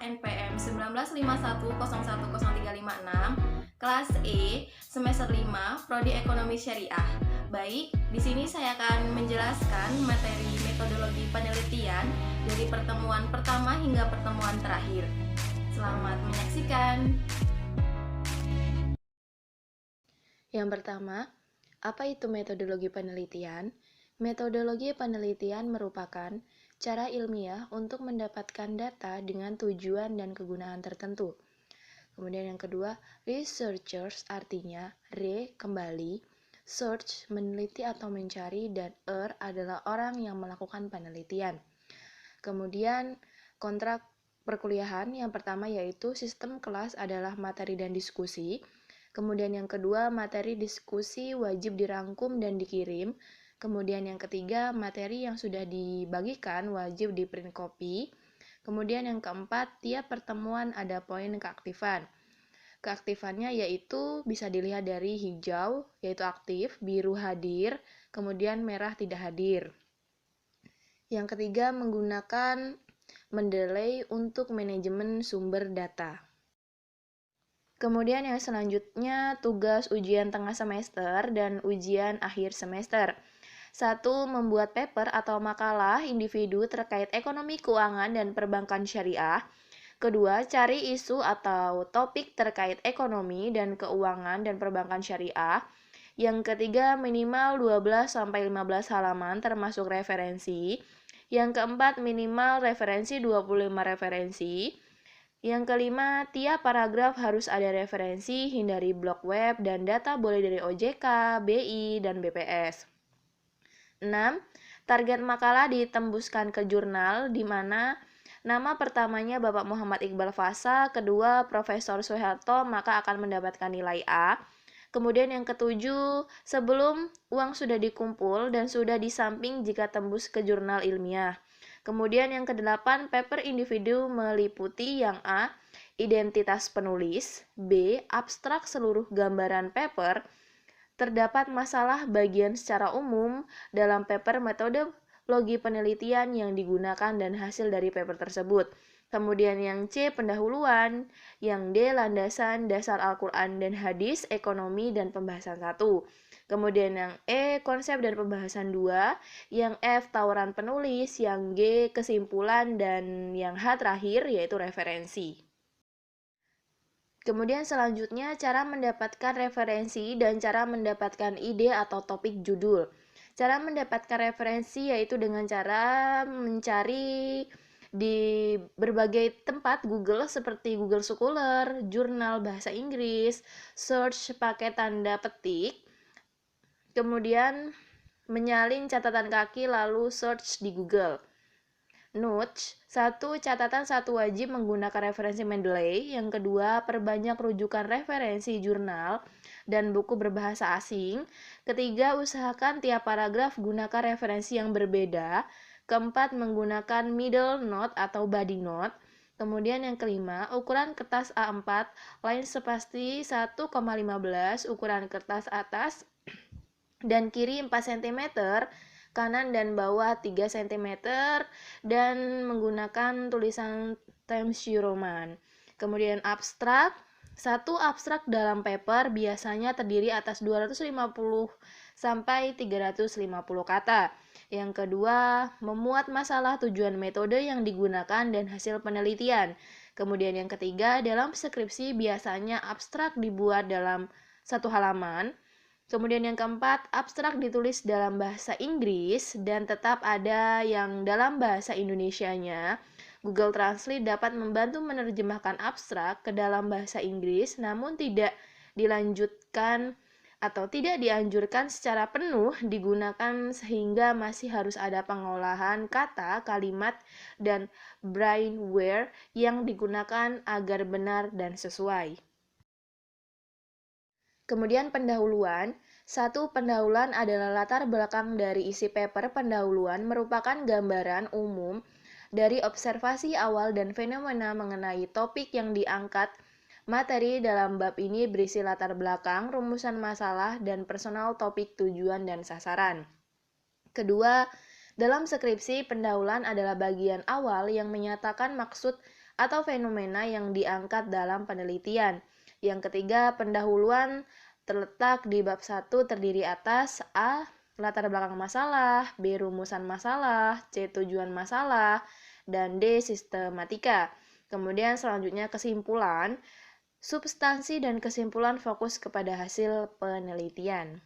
NPM 1951010356, kelas E, semester 5, Prodi Ekonomi Syariah. Baik, di sini saya akan menjelaskan materi metodologi penelitian dari pertemuan pertama hingga pertemuan terakhir. Selamat menyaksikan. Yang pertama, apa itu metodologi penelitian? Metodologi penelitian merupakan cara ilmiah untuk mendapatkan data dengan tujuan dan kegunaan tertentu. Kemudian yang kedua, researchers artinya kembali, search meneliti atau mencari, dan adalah orang yang melakukan penelitian. Kemudian kontrak perkuliahan yang pertama yaitu sistem kelas adalah materi dan diskusi. Kemudian yang kedua, materi diskusi wajib dirangkum dan dikirim. Kemudian yang ketiga, materi yang sudah dibagikan wajib di-print copy. Kemudian yang keempat, tiap pertemuan ada poin keaktifan. Keaktifannya yaitu bisa dilihat dari hijau, yaitu aktif, biru hadir, kemudian merah tidak hadir. Yang ketiga, menggunakan Mendeley untuk manajemen sumber data. Kemudian yang selanjutnya, tugas ujian tengah semester dan ujian akhir semester. 1. Membuat paper atau makalah individu terkait ekonomi keuangan dan perbankan syariah. Kedua, cari isu atau topik terkait ekonomi dan keuangan dan perbankan syariah. Yang ketiga, minimal 12-15 halaman termasuk referensi. Yang keempat, minimal referensi 25 referensi. Yang kelima, tiap paragraf harus ada referensi, hindari blog web, dan data boleh dari OJK, BI, dan BPS. 6. Target makalah ditembuskan ke jurnal, di mana nama pertamanya Bapak Muhammad Iqbal Fasa, kedua Profesor Soeharto, maka akan mendapatkan nilai A. Kemudian yang ketujuh, sebelum uang sudah dikumpul dan sudah disamping jika tembus ke jurnal ilmiah. Kemudian yang kedelapan, paper individu meliputi yang A, identitas penulis, B, abstrak seluruh gambaran paper, terdapat masalah bagian secara umum dalam paper metodologi penelitian yang digunakan dan hasil dari paper tersebut. Kemudian yang C, pendahuluan, yang D, landasan dasar Al-Quran dan hadis, ekonomi dan pembahasan 1. Kemudian yang E, konsep dan pembahasan 2, yang F, tawaran penulis, yang G, kesimpulan, dan yang H terakhir yaitu referensi. Kemudian selanjutnya cara mendapatkan referensi dan cara mendapatkan ide atau topik judul. Cara mendapatkan referensi yaitu dengan cara mencari di berbagai tempat Google seperti Google Scholar, jurnal bahasa Inggris, search pakai tanda petik, kemudian menyalin catatan kaki lalu search di Google. Notes, 1. Catatan 1 wajib menggunakan referensi Mendeley. Yang kedua, perbanyak rujukan referensi jurnal dan buku berbahasa asing. Ketiga, usahakan tiap paragraf gunakan referensi yang berbeda. Keempat, menggunakan middle note atau body note. Kemudian yang kelima, ukuran kertas A4, line spasi 1,15, ukuran kertas atas dan kiri 4 cm, kanan dan bawah 3 cm, dan menggunakan tulisan Times New Roman. Kemudian abstrak, satu abstrak dalam paper biasanya terdiri atas 250 sampai 350 kata. Yang kedua, memuat masalah tujuan metode yang digunakan dan hasil penelitian. Kemudian yang ketiga, dalam skripsi biasanya abstrak dibuat dalam 1 halaman. Kemudian yang keempat, abstrak ditulis dalam bahasa Inggris dan tetap ada yang dalam bahasa Indonesianya. Google Translate dapat membantu menerjemahkan abstrak ke dalam bahasa Inggris, namun tidak dilanjutkan atau tidak dianjurkan secara penuh digunakan sehingga masih harus ada pengolahan kata, kalimat, dan brainware yang digunakan agar benar dan sesuai. Kemudian pendahuluan. 1. Pendahuluan adalah latar belakang dari isi paper. Pendahuluan merupakan gambaran umum dari observasi awal dan fenomena mengenai topik yang diangkat. Materi dalam bab ini berisi latar belakang, rumusan masalah, dan personal topik, tujuan, dan sasaran. Kedua, dalam skripsi, pendahuluan adalah bagian awal yang menyatakan maksud atau fenomena yang diangkat dalam penelitian. Yang ketiga, pendahuluan terletak di bab 1 terdiri atas A. Latar belakang masalah, B. Rumusan masalah, C. Tujuan masalah, dan D. Sistematika. Kemudian selanjutnya kesimpulan. Substansi dan kesimpulan fokus kepada hasil penelitian.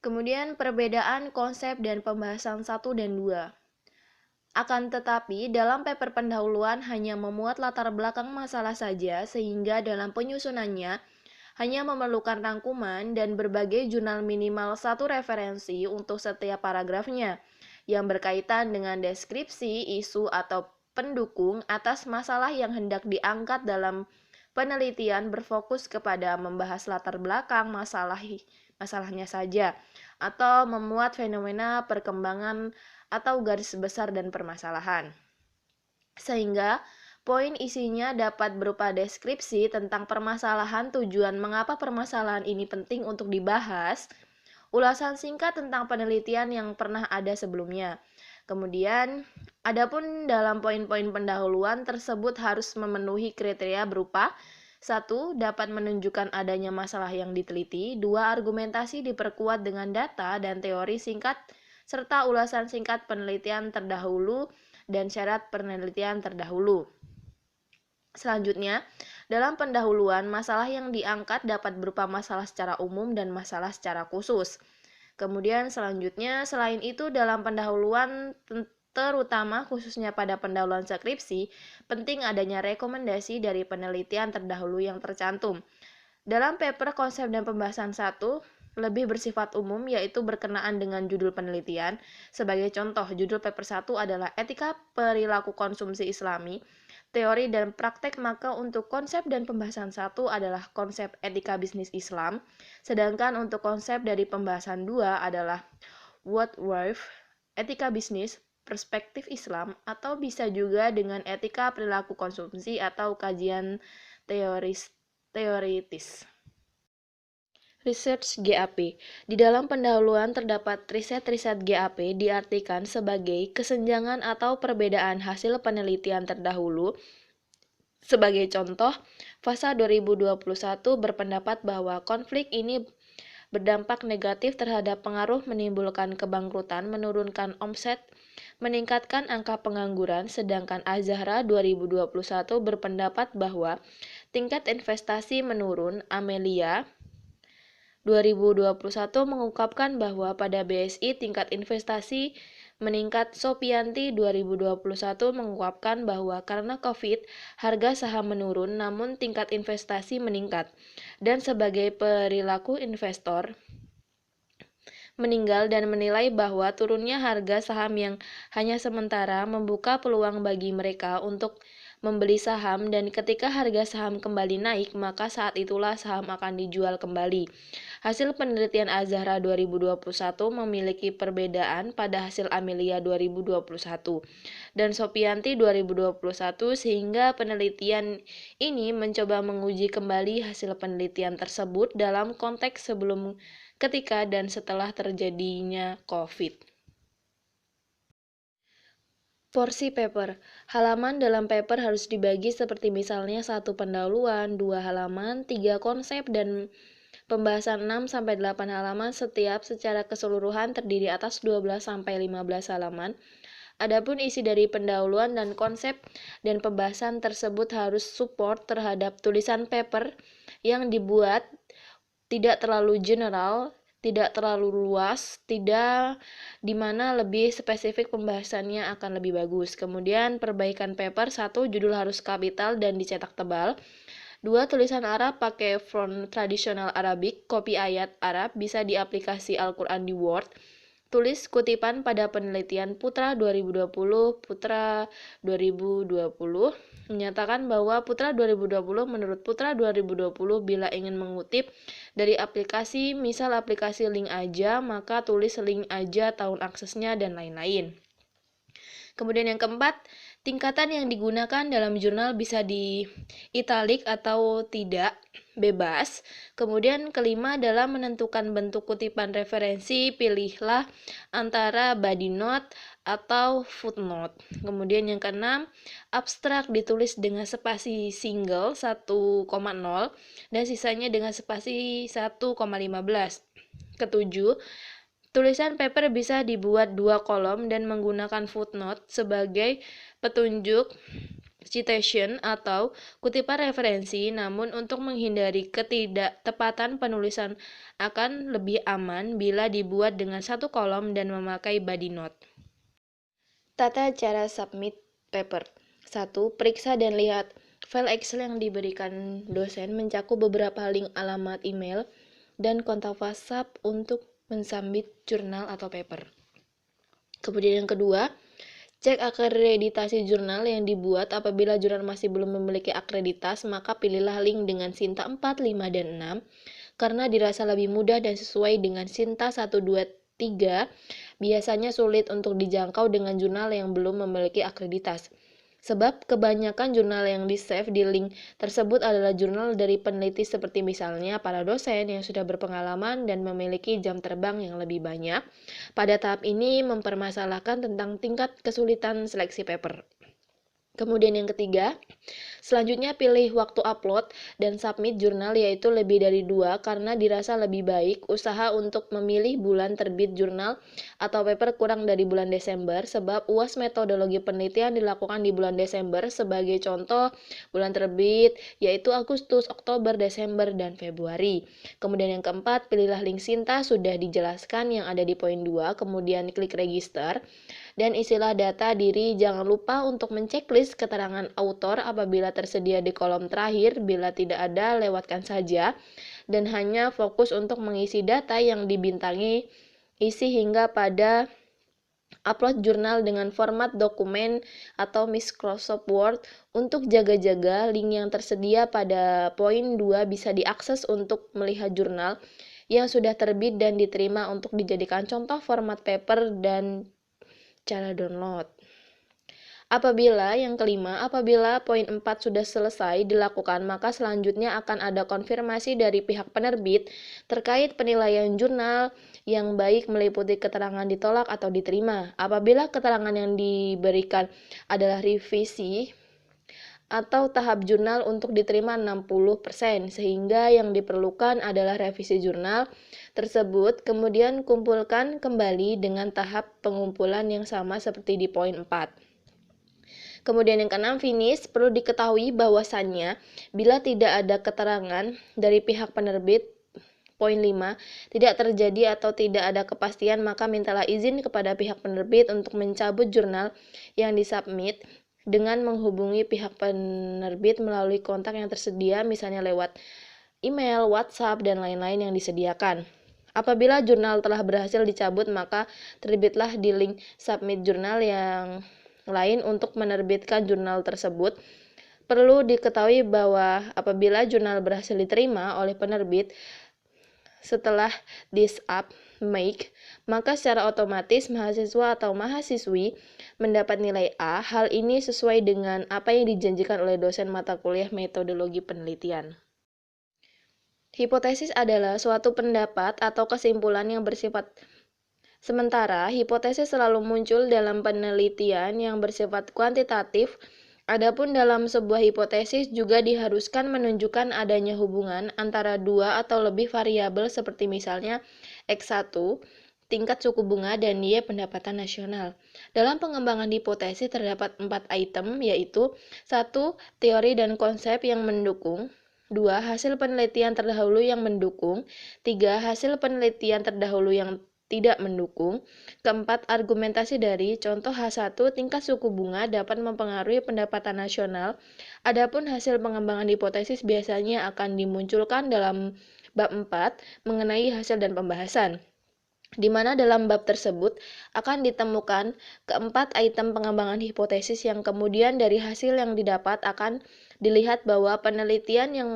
Kemudian perbedaan konsep dan pembahasan 1 dan 2. Akan tetapi, dalam paper pendahuluan hanya memuat latar belakang masalah saja, sehingga dalam penyusunannya hanya memerlukan rangkuman dan berbagai jurnal minimal satu referensi untuk setiap paragrafnya, yang berkaitan dengan deskripsi, isu, atau pendukung atas masalah yang hendak diangkat dalam penelitian berfokus kepada membahas latar belakang masalahnya saja, atau memuat fenomena perkembangan atau garis besar dan permasalahan. Sehingga poin isinya dapat berupa deskripsi tentang permasalahan, tujuan mengapa permasalahan ini penting untuk dibahas, ulasan singkat tentang penelitian yang pernah ada sebelumnya. Kemudian, adapun dalam poin-poin pendahuluan tersebut harus memenuhi kriteria berupa 1. Dapat menunjukkan adanya masalah yang diteliti. 2. Argumentasi diperkuat dengan data dan teori singkat serta ulasan singkat penelitian terdahulu dan syarat penelitian terdahulu. Selanjutnya, dalam pendahuluan, masalah yang diangkat dapat berupa masalah secara umum dan masalah secara khusus. Kemudian selanjutnya, selain itu dalam pendahuluan, terutama khususnya pada pendahuluan skripsi, penting adanya rekomendasi dari penelitian terdahulu yang tercantum. Dalam paper konsep dan pembahasan 1, lebih bersifat umum, yaitu berkenaan dengan judul penelitian. Sebagai contoh, judul paper 1 adalah Etika Perilaku Konsumsi Islami, Teori dan Praktek, maka untuk konsep dan pembahasan 1 adalah konsep etika bisnis Islam, sedangkan untuk konsep dari pembahasan 2 adalah Woodworth, etika bisnis, perspektif Islam, atau bisa juga dengan etika perilaku konsumsi atau kajian teoritis. Research GAP. Di dalam pendahuluan terdapat riset-riset GAP diartikan sebagai kesenjangan atau perbedaan hasil penelitian terdahulu. Sebagai contoh, Fasa 2021 berpendapat bahwa konflik ini berdampak negatif terhadap pengaruh menimbulkan kebangkrutan, menurunkan omset, meningkatkan angka pengangguran, sedangkan Azahra 2021 berpendapat bahwa tingkat investasi menurun. Amelia 2021 mengungkapkan bahwa pada BSI tingkat investasi meningkat. Sopianti 2021 mengungkapkan bahwa karena COVID, harga saham menurun namun tingkat investasi meningkat. Dan sebagai perilaku investor meninggal dan menilai bahwa turunnya harga saham yang hanya sementara membuka peluang bagi mereka untuk membeli saham, dan ketika harga saham kembali naik, maka saat itulah saham akan dijual kembali. Hasil penelitian Azahra 2021 memiliki perbedaan pada hasil Amelia 2021 dan Sopianti 2021, sehingga penelitian ini mencoba menguji kembali hasil penelitian tersebut dalam konteks sebelum, ketika, dan setelah terjadinya COVID. Porsi paper. Halaman dalam paper harus dibagi seperti misalnya 1 pendahuluan, 2 halaman, 3 konsep, dan pembahasan 6-8 halaman setiap secara keseluruhan terdiri atas 12-15 halaman. Adapun isi dari pendahuluan dan konsep dan pembahasan tersebut harus support terhadap tulisan paper yang dibuat tidak terlalu general, tidak terlalu luas, tidak di mana lebih spesifik pembahasannya akan lebih bagus. Kemudian perbaikan paper, 1. Judul harus kapital dan dicetak tebal. 2. Tulisan Arab pakai font tradisional Arabic, kopi ayat Arab, bisa di aplikasi Al-Quran di Word. Tulis kutipan pada penelitian Putra 2020, Putra 2020 menyatakan bahwa Putra 2020 menurut Putra 2020 bila ingin mengutip dari aplikasi, misal aplikasi link aja, maka tulis link aja, tahun aksesnya, dan lain-lain. Kemudian yang keempat, Tingkatan yang digunakan dalam jurnal bisa di italik atau tidak, bebas. Kemudian kelima adalah menentukan bentuk kutipan referensi, pilihlah antara body note atau footnote. Kemudian yang keenam, abstrak ditulis dengan spasi single 1,0 dan sisanya dengan spasi 1,15. Ketujuh, tulisan paper bisa dibuat 2 kolom dan menggunakan footnote sebagai petunjuk citation atau kutipan referensi, namun untuk menghindari ketidaktepatan penulisan akan lebih aman bila dibuat dengan 1 kolom dan memakai body note. Tata cara submit paper. 1. Periksa dan lihat. File Excel yang diberikan dosen mencakup beberapa link alamat email dan kontak WhatsApp untuk mensubmit jurnal atau paper. Kemudian yang kedua, cek akreditasi jurnal yang dibuat. Apabila jurnal masih belum memiliki akreditas, maka pilihlah link dengan Sinta 4, 5, dan 6 karena dirasa lebih mudah dan sesuai dengan Sinta 1, 2, 3. Biasanya sulit untuk dijangkau dengan jurnal yang belum memiliki akreditas. Sebab kebanyakan jurnal yang di-save di link tersebut adalah jurnal dari peneliti seperti misalnya para dosen yang sudah berpengalaman dan memiliki jam terbang yang lebih banyak. Pada tahap ini mempermasalahkan tentang tingkat kesulitan seleksi paper. Kemudian yang ketiga, selanjutnya pilih waktu upload dan submit jurnal yaitu lebih dari 2 karena dirasa lebih baik. Usaha untuk memilih bulan terbit jurnal atau paper kurang dari bulan Desember sebab UAS metodologi penelitian dilakukan di bulan Desember. Sebagai contoh, bulan terbit yaitu Agustus, Oktober, Desember, dan Februari. Kemudian yang keempat, pilihlah link Sinta sudah dijelaskan yang ada di poin 2, kemudian klik register dan isilah data diri. Jangan lupa untuk menceklis keterangan autor apabila tersedia di kolom terakhir. Bila tidak ada, lewatkan saja dan hanya fokus untuk mengisi data yang dibintangi. Isi hingga pada upload jurnal dengan format dokumen atau Microsoft Word. Untuk jaga-jaga, link yang tersedia pada poin 2 bisa diakses untuk melihat jurnal yang sudah terbit dan diterima untuk dijadikan contoh format paper dan cara download. Yang kelima, apabila poin 4 sudah selesai dilakukan, maka selanjutnya akan ada konfirmasi dari pihak penerbit terkait penilaian jurnal yang baik meliputi keterangan ditolak atau diterima. Apabila keterangan yang diberikan adalah revisi atau tahap jurnal untuk diterima 60%, sehingga yang diperlukan adalah revisi jurnal tersebut, kemudian kumpulkan kembali dengan tahap pengumpulan yang sama seperti di poin 4. Kemudian yang keenam, finish. Perlu diketahui bahwasannya bila tidak ada keterangan dari pihak penerbit, poin 5, tidak terjadi atau tidak ada kepastian, maka mintalah izin kepada pihak penerbit untuk mencabut jurnal yang disubmit dengan menghubungi pihak penerbit melalui kontak yang tersedia, misalnya lewat email, WhatsApp, dan lain-lain yang disediakan. Apabila jurnal telah berhasil dicabut, maka terbitlah di link submit jurnal yang lain untuk menerbitkan jurnal tersebut. Perlu diketahui bahwa apabila jurnal berhasil diterima oleh penerbit setelah disubmit, maka secara otomatis mahasiswa atau mahasiswi mendapat nilai A. Hal ini sesuai dengan apa yang dijanjikan oleh dosen mata kuliah metodologi penelitian. Hipotesis adalah suatu pendapat atau kesimpulan yang bersifat sementara. Hipotesis selalu muncul dalam penelitian yang bersifat kuantitatif. Adapun dalam sebuah hipotesis juga diharuskan menunjukkan adanya hubungan antara 2 atau lebih variabel seperti misalnya X1, tingkat suku bunga, dan Y, pendapatan nasional. Dalam pengembangan hipotesis terdapat 4 item, yaitu 1. Teori dan konsep yang mendukung, 2. Hasil penelitian terdahulu yang mendukung, 3. Hasil penelitian terdahulu yang tidak mendukung, keempat, argumentasi dari. Contoh H1, tingkat suku bunga dapat mempengaruhi pendapatan nasional. Adapun hasil pengembangan hipotesis biasanya akan dimunculkan dalam bab 4 mengenai hasil dan pembahasan, di mana dalam bab tersebut akan ditemukan keempat item pengembangan hipotesis yang kemudian dari hasil yang didapat akan dilihat bahwa penelitian yang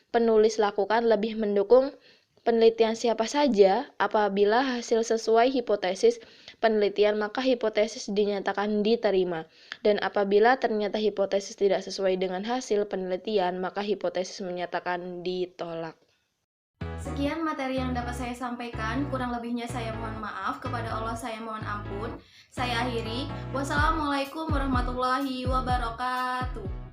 penulis lakukan lebih mendukung penelitian siapa saja. Apabila hasil sesuai hipotesis, penelitian, maka hipotesis dinyatakan diterima. Dan apabila ternyata hipotesis tidak sesuai dengan hasil penelitian, maka hipotesis menyatakan ditolak. Sekian materi yang dapat saya sampaikan, kurang lebihnya saya mohon maaf, kepada Allah saya mohon ampun. Saya akhiri, wassalamualaikum warahmatullahi wabarakatuh.